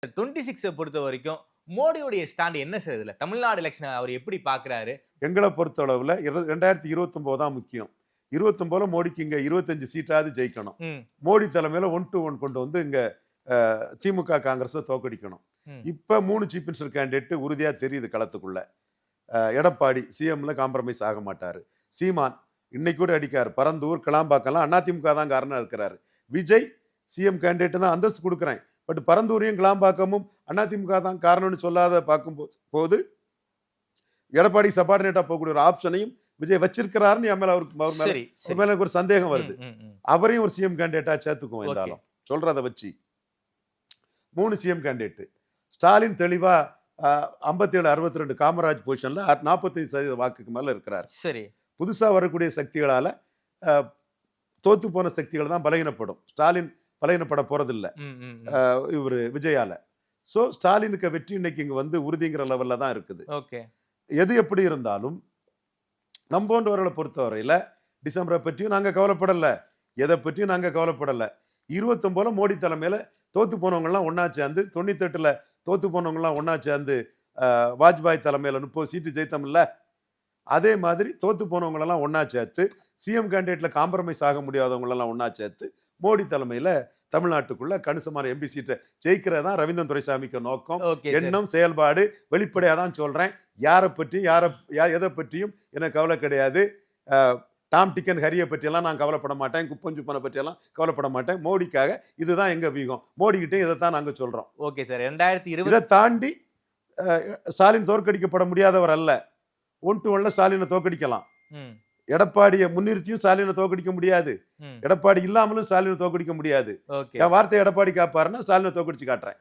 26 பொறுத்த வரைக்கும் மோடியுடைய ஸ்டாண்ட் என்ன சார் இதுல? தமிழ்நாடு எலக்ஷன் அவர் எப்படி பார்க்கிறாரு? எங்களை பொறுத்தளவுல 2029 தான் முக்கியம். 29ல மோடிக்கு இங்க 25 சீட்டாவது ஜெயிக்கணும். ம். மோடி தலைமையில 1 to 1 கொண்டு வந்து இங்க திமுக காங்கிரஸை தோக்கடிக்கணும். இப்ப 3 சீஃப் மினிஸ்டர் கேண்டிடேட் உறுதியா தெரியுது களத்துக்குள்ள. எடப்பாடி சிஎம்ல காம்ப்ரமைஸ் ஆக மாட்டாரு. சீமான் இன்னைக்கு கூட அடிக்காரு. பரந்தூர் கிளாம்பாக்கெல்லாம் அதிமுக தான் காரணம் இருக்கிறாரு. விஜய் சிஎம் கேண்டிடேட் தான் அந்தஸ்து கொடுக்குறேன். பட் பரந்தூரையும் கிளாம்பாக்கமும் அதிமுக தான் காரணம்னு சொல்லாத பார்க்கும் போது எடப்பாடி சபார்டினேட்டா போகக்கூடிய ஒரு ஆப்ஷனையும் விஜய் வச்சிருக்கிறாருன்னு என் மேல அவர் மேல ஒரு சந்தேகம் வருது. அவரையும் ஒரு சிஎம் கேண்டிடேட்டா சேர்த்துக்குவோம் என்றாலும் சொல்றதை வச்சு 3 சிஎம் கேண்டிடேட். ஸ்டாலின் தெளிவா 57-62 காமராஜ் பொசிஷன்ல 45% வாக்குக்கு மேல இருக்கிறார். சரி. புதுசா வரக்கூடிய சக்திகளால தோத்து போன சக்திகள் தான் பலகீனப்படும். ஸ்டாலின் பலகீனப்பட போறதில்லை இவரு விஜயால. சோ ஸ்டாலினுக்கு வெற்றி இன்னைக்கு இங்க வந்து உறுதிங்கிற லெவல்ல தான் இருக்குது. எது எப்படி இருந்தாலும் நம்போன்றவர்களை பொறுத்தவரையில டிசம்பரை பற்றியும் நாங்க கவலைப்படல, எதை பற்றியும் நாங்க கவலைப்படல. 29 மோடி தலைமையில தோத்து போனவங்க எல்லாம் ஒன்னா சேர்ந்து, 98ல தோத்து போனவங்க எல்லாம் ஒன்னா சேர்ந்து வாஜ்பாய் தலைமையில 30 சீட்டு ஜெயித்தமில்ல, அதே மாதிரி தோத்து போனவங்க எல்லாம் ஒன்னா சேர்த்து சிஎம் கேண்டிடேட்ல காம்ப்ரமைஸ் ஆக முடியாதவங்க எல்லாம் ஒன்னா சேர்த்து மோடி தலைமையில தமிழ்நாட்டுக்குள்ள கணிசமான எம்பி சீட்டை ஜெயிக்கிறதா ரவீந்திரன் துரைசாமிக்கு நோக்கம், எண்ணம், செயல்பாடு. வெளிப்படையா தான் சொல்றேன். யாரை பற்றியும் எதை பற்றியும் எனக்கு கவலை கிடையாது. டாம் டிக்கன் ஹரியை பற்றியெல்லாம் நான் கவலைப்பட மாட்டேன். குப்பஞ்சுப்பனை பற்றியெல்லாம் கவலைப்பட மாட்டேன். மோடிக்காக இதுதான் எங்க வீகம். மோடிக்கிட்டே இதைத்தான் நாங்க சொல்றோம். Okay sir. 2020 இதை தாண்டி ஸ்டாலின் தோற்கடிக்கப்பட முடியாதவர் அல்ல. 1 to 1ல ஸ்டாலினை தோற்கடிக்கலாம். எடப்பாடியை முன்னிறுத்தியும் ஸ்டாலினை தோற்கடிக்க முடியாது. எடப்பாடி இல்லாமலும் ஸ்டாலினை தோற்கடிக்க முடியாது. என் வார்த்தை எடப்பாடி காப்பாருன்னா ஸ்டாலினை தோற்கடிச்சு காட்டுறேன்.